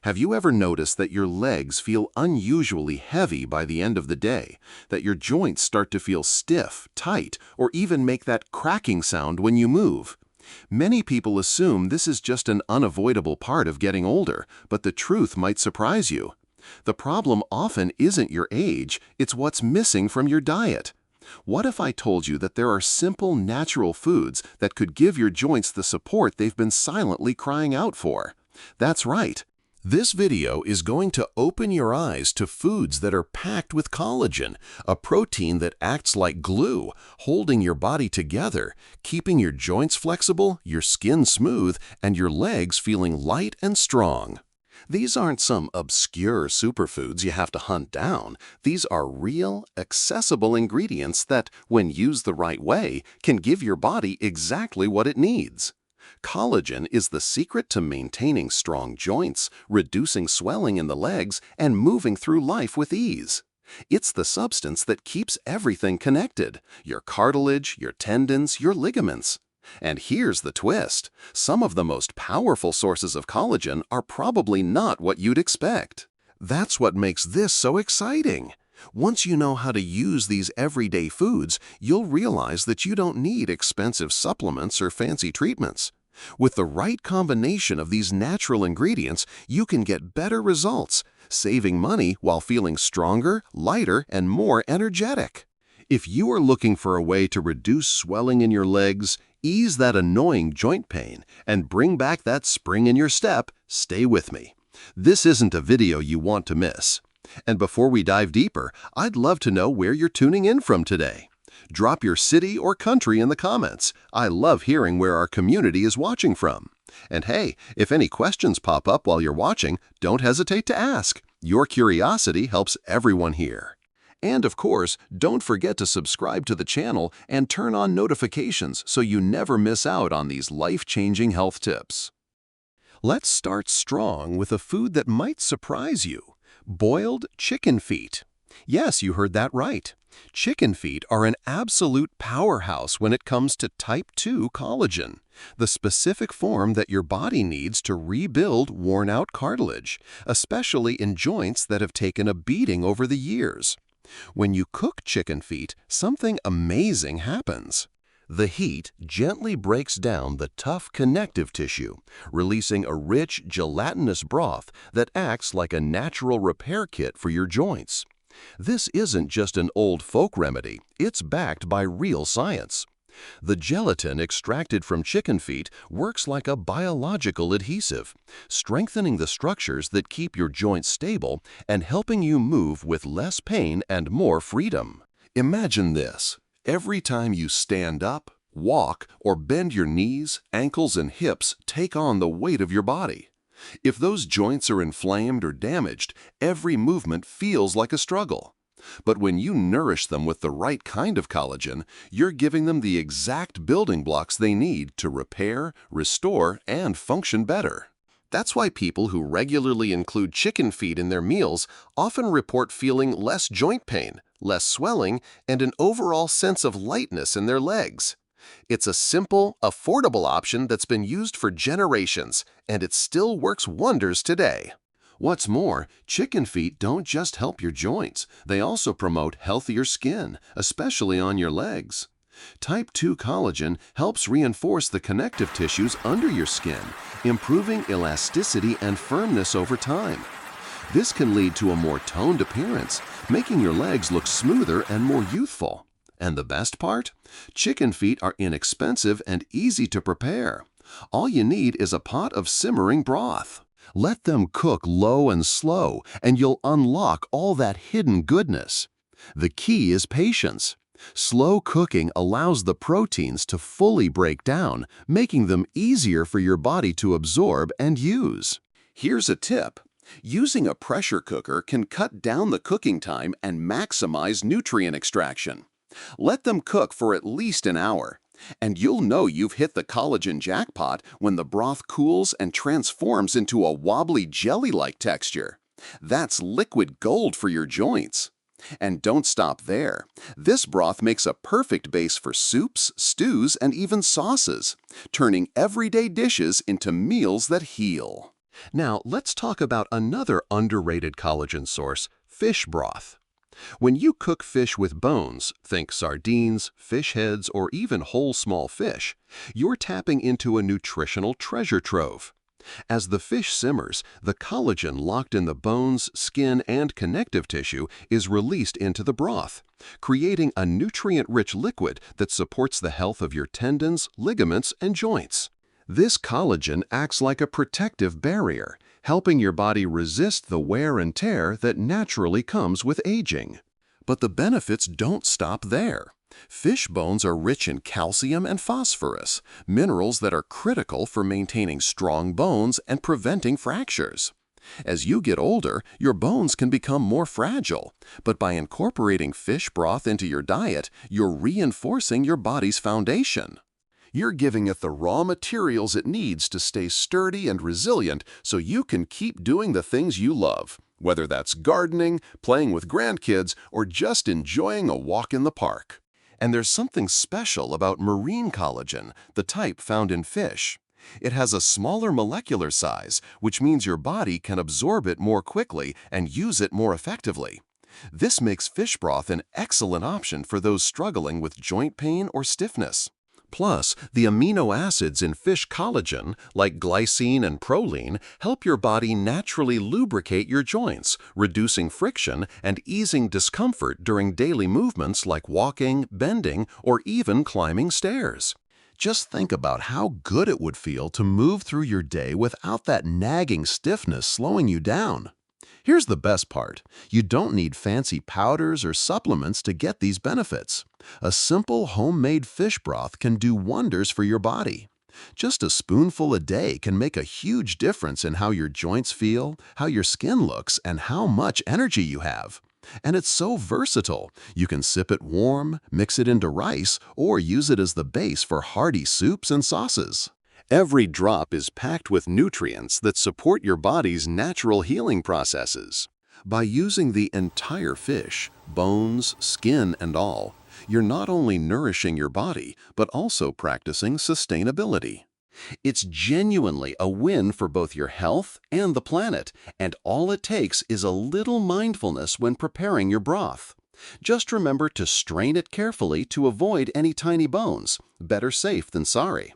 Have you ever noticed that your legs feel unusually heavy by the end of the day, that your joints start to feel stiff, tight, or even make that cracking sound when you move? Many people assume this is just an unavoidable part of getting older, but the truth might surprise you. The problem often isn't your age, it's what's missing from your diet. What if I told you that there are simple, natural foods that could give your joints the support they've been silently crying out for? That's right. This video is going to open your eyes to foods that are packed with collagen, a protein that acts like glue, holding your body together, keeping your joints flexible, your skin smooth, and your legs feeling light and strong. These aren't some obscure superfoods you have to hunt down. These are real, accessible ingredients that, when used the right way, can give your body exactly what it needs. Collagen is the secret to maintaining strong joints, reducing swelling in the legs, and moving through life with ease. It's the substance that keeps everything connected: your cartilage, your tendons, your ligaments. And here's the twist: some of the most powerful sources of collagen are probably not what you'd expect. That's what makes this so exciting. Once you know how to use these everyday foods, you'll realize that you don't need expensive supplements or fancy treatments. With the right combination of these natural ingredients, you can get better results, saving money while feeling stronger, lighter, and more energetic. If you are looking for a way to reduce swelling in your legs, ease that annoying joint pain, and bring back that spring in your step, stay with me. This isn't a video you want to miss. And before we dive deeper, I'd love to know where you're tuning in from today. Drop your city or country in the comments. I love hearing where our community is watching from. And hey, if any questions pop up while you're watching, don't hesitate to ask. Your curiosity helps everyone here. And of course, don't forget to subscribe to the channel and turn on notifications so you never miss out on these life-changing health tips. Let's start strong with a food that might surprise you: boiled chicken feet. Yes, you heard that right. Chicken feet are an absolute powerhouse when it comes to type 2 collagen, the specific form that your body needs to rebuild worn-out cartilage, especially in joints that have taken a beating over the years. When you cook chicken feet, something amazing happens. The heat gently breaks down the tough connective tissue, releasing a rich, gelatinous broth that acts like a natural repair kit for your joints. This isn't just an old folk remedy, it's backed by real science. The gelatin extracted from chicken feet works like a biological adhesive, strengthening the structures that keep your joints stable and helping you move with less pain and more freedom. Imagine this: every time you stand up, walk, or bend your knees, ankles, and hips take on the weight of your body. If those joints are inflamed or damaged, every movement feels like a struggle. But when you nourish them with the right kind of collagen, you're giving them the exact building blocks they need to repair, restore, and function better. That's why people who regularly include chicken feet in their meals often report feeling less joint pain, less swelling, and an overall sense of lightness in their legs. It's a simple, affordable option that's been used for generations, and it still works wonders today. What's more, chicken feet don't just help your joints, they also promote healthier skin, especially on your legs. Type 2 collagen helps reinforce the connective tissues under your skin, improving elasticity and firmness over time. This can lead to a more toned appearance, making your legs look smoother and more youthful. And the best part? Chicken feet are inexpensive and easy to prepare. All you need is a pot of simmering broth. Let them cook low and slow, and you'll unlock all that hidden goodness. The key is patience. Slow cooking allows the proteins to fully break down, making them easier for your body to absorb and use. Here's a tip: using a pressure cooker can cut down the cooking time and maximize nutrient extraction. Let them cook for at least an hour, and you'll know you've hit the collagen jackpot when the broth cools and transforms into a wobbly jelly-like texture. That's liquid gold for your joints. And don't stop there. This broth makes a perfect base for soups, stews, and even sauces, turning everyday dishes into meals that heal. Now, let's talk about another underrated collagen source, fish broth. When you cook fish with bones, think sardines, fish heads, or even whole small fish, you're tapping into a nutritional treasure trove. As the fish simmers, the collagen locked in the bones, skin, and connective tissue is released into the broth, creating a nutrient-rich liquid that supports the health of your tendons, ligaments, and joints. This collagen acts like a protective barrier, helping your body resist the wear and tear that naturally comes with aging. But the benefits don't stop there. Fish bones are rich in calcium and phosphorus, minerals that are critical for maintaining strong bones and preventing fractures. As you get older, your bones can become more fragile, but by incorporating fish broth into your diet, you're reinforcing your body's foundation. You're giving it the raw materials it needs to stay sturdy and resilient so you can keep doing the things you love, whether that's gardening, playing with grandkids, or just enjoying a walk in the park. And there's something special about marine collagen, the type found in fish. It has a smaller molecular size, which means your body can absorb it more quickly and use it more effectively. This makes fish broth an excellent option for those struggling with joint pain or stiffness. Plus, the amino acids in fish collagen, like glycine and proline, help your body naturally lubricate your joints, reducing friction and easing discomfort during daily movements like walking, bending, or even climbing stairs. Just think about how good it would feel to move through your day without that nagging stiffness slowing you down. Here's the best part. You don't need fancy powders or supplements to get these benefits. A simple homemade fish broth can do wonders for your body. Just a spoonful a day can make a huge difference in how your joints feel, how your skin looks, and how much energy you have. And it's so versatile. You can sip it warm, mix it into rice, or use it as the base for hearty soups and sauces. Every drop is packed with nutrients that support your body's natural healing processes. By using the entire fish, bones, skin, and all, you're not only nourishing your body, but also practicing sustainability. It's genuinely a win for both your health and the planet, and all it takes is a little mindfulness when preparing your broth. Just remember to strain it carefully to avoid any tiny bones. Better safe than sorry.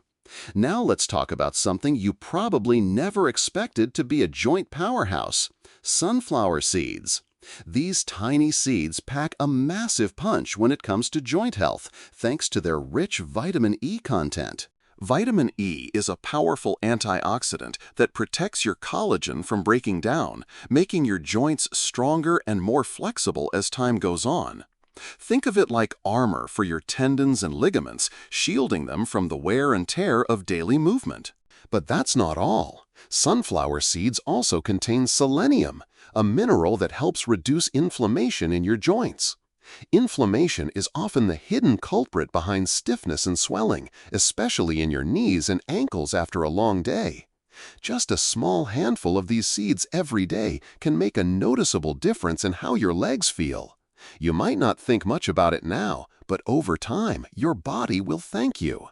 Now let's talk about something you probably never expected to be a joint powerhouse: sunflower seeds. These tiny seeds pack a massive punch when it comes to joint health, thanks to their rich vitamin E content. Vitamin E is a powerful antioxidant that protects your collagen from breaking down, making your joints stronger and more flexible as time goes on. Think of it like armor for your tendons and ligaments, shielding them from the wear and tear of daily movement. But that's not all. Sunflower seeds also contain selenium, a mineral that helps reduce inflammation in your joints. Inflammation is often the hidden culprit behind stiffness and swelling, especially in your knees and ankles after a long day. Just a small handful of these seeds every day can make a noticeable difference in how your legs feel. You might not think much about it now, but over time, your body will thank you.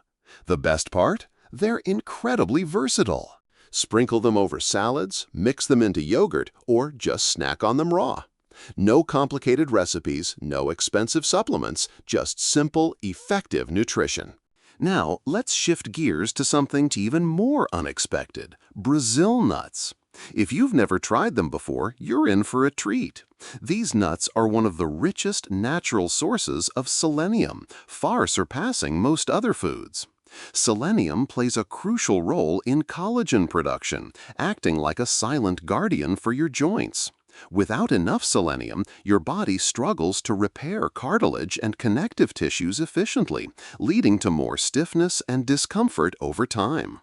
The best part? They're incredibly versatile. Sprinkle them over salads, mix them into yogurt, or just snack on them raw. No complicated recipes, no expensive supplements, just simple, effective nutrition. Now, let's shift gears to something even more unexpected: Brazil nuts. If you've never tried them before, you're in for a treat. These nuts are one of the richest natural sources of selenium, far surpassing most other foods. Selenium plays a crucial role in collagen production, acting like a silent guardian for your joints. Without enough selenium, your body struggles to repair cartilage and connective tissues efficiently, leading to more stiffness and discomfort over time.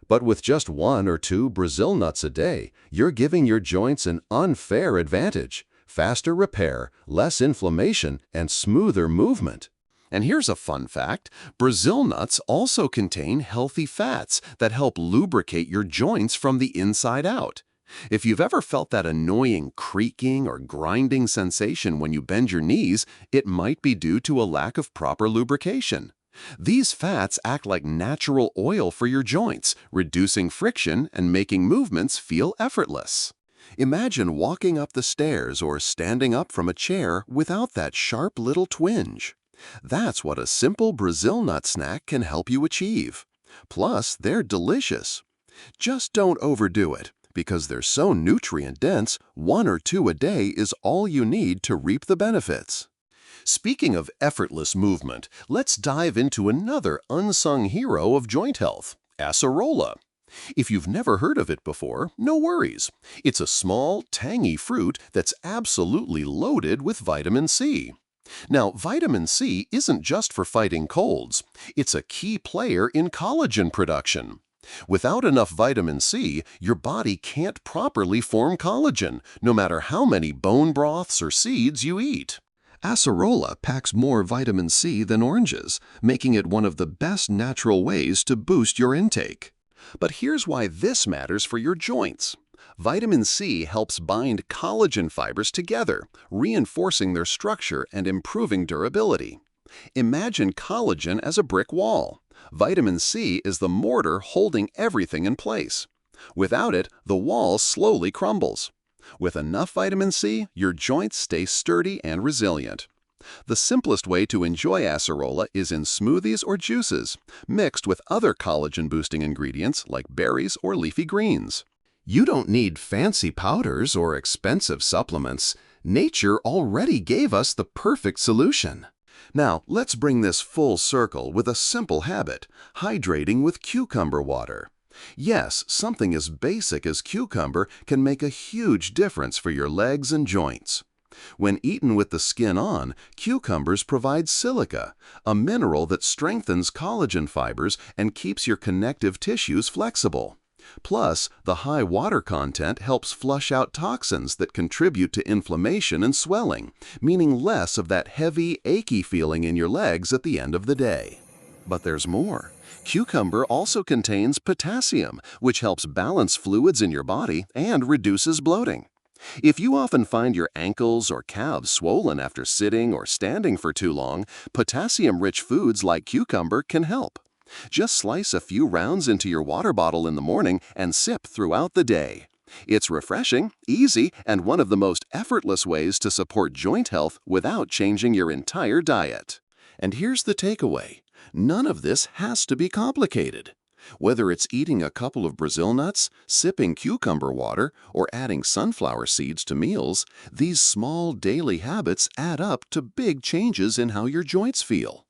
But with just 1 or 2 Brazil nuts a day, you're giving your joints an unfair advantage: faster repair, less inflammation, and smoother movement. And here's a fun fact: Brazil nuts also contain healthy fats that help lubricate your joints from the inside out. If you've ever felt that annoying creaking or grinding sensation when you bend your knees, it might be due to a lack of proper lubrication. These fats act like natural oil for your joints, reducing friction and making movements feel effortless. Imagine walking up the stairs or standing up from a chair without that sharp little twinge. That's what a simple Brazil nut snack can help you achieve. Plus, they're delicious. Just don't overdo it, because they're so nutrient-dense, 1 or 2 a day is all you need to reap the benefits. Speaking of effortless movement, let's dive into another unsung hero of joint health, acerola. If you've never heard of it before, no worries. It's a small, tangy fruit that's absolutely loaded with vitamin C. Now, vitamin C isn't just for fighting colds. It's a key player in collagen production. Without enough vitamin C, your body can't properly form collagen, no matter how many bone broths or seeds you eat. Acerola packs more vitamin C than oranges, making it one of the best natural ways to boost your intake. But here's why this matters for your joints. Vitamin C helps bind collagen fibers together, reinforcing their structure and improving durability. Imagine collagen as a brick wall. Vitamin C is the mortar holding everything in place. Without it, the wall slowly crumbles. With enough vitamin C, your joints stay sturdy and resilient. The simplest way to enjoy acerola is in smoothies or juices, mixed with other collagen-boosting ingredients like berries or leafy greens. You don't need fancy powders or expensive supplements. Nature already gave us the perfect solution. Now, let's bring this full circle with a simple habit: hydrating with cucumber water. Yes, something as basic as cucumber can make a huge difference for your legs and joints. When eaten with the skin on, cucumbers provide silica, a mineral that strengthens collagen fibers and keeps your connective tissues flexible. Plus, the high water content helps flush out toxins that contribute to inflammation and swelling, meaning less of that heavy, achy feeling in your legs at the end of the day. But there's more. Cucumber also contains potassium, which helps balance fluids in your body and reduces bloating. If you often find your ankles or calves swollen after sitting or standing for too long, potassium-rich foods like cucumber can help. Just slice a few rounds into your water bottle in the morning and sip throughout the day. It's refreshing, easy, and one of the most effortless ways to support joint health without changing your entire diet. And here's the takeaway: none of this has to be complicated. Whether it's eating a couple of Brazil nuts, sipping cucumber water, or adding sunflower seeds to meals, these small daily habits add up to big changes in how your joints feel.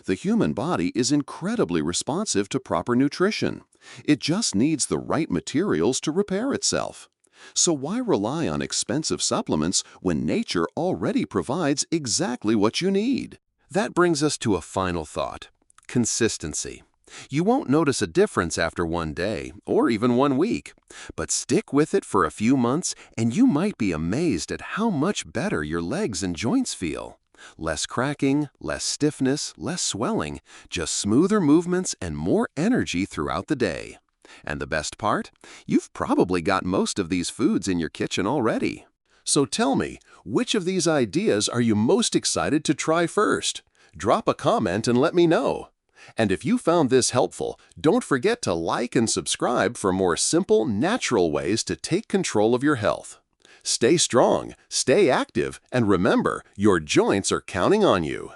The human body is incredibly responsive to proper nutrition. It just needs the right materials to repair itself. So why rely on expensive supplements when nature already provides exactly what you need? That brings us to a final thought: consistency. You won't notice a difference after one day, or even 1 week. But stick with it for a few months, and you might be amazed at how much better your legs and joints feel. Less cracking, less stiffness, less swelling, just smoother movements and more energy throughout the day. And the best part? You've probably got most of these foods in your kitchen already. So tell me, which of these ideas are you most excited to try first? Drop a comment and let me know. And if you found this helpful, don't forget to like and subscribe for more simple, natural ways to take control of your health. Stay strong, stay active, and remember, your joints are counting on you.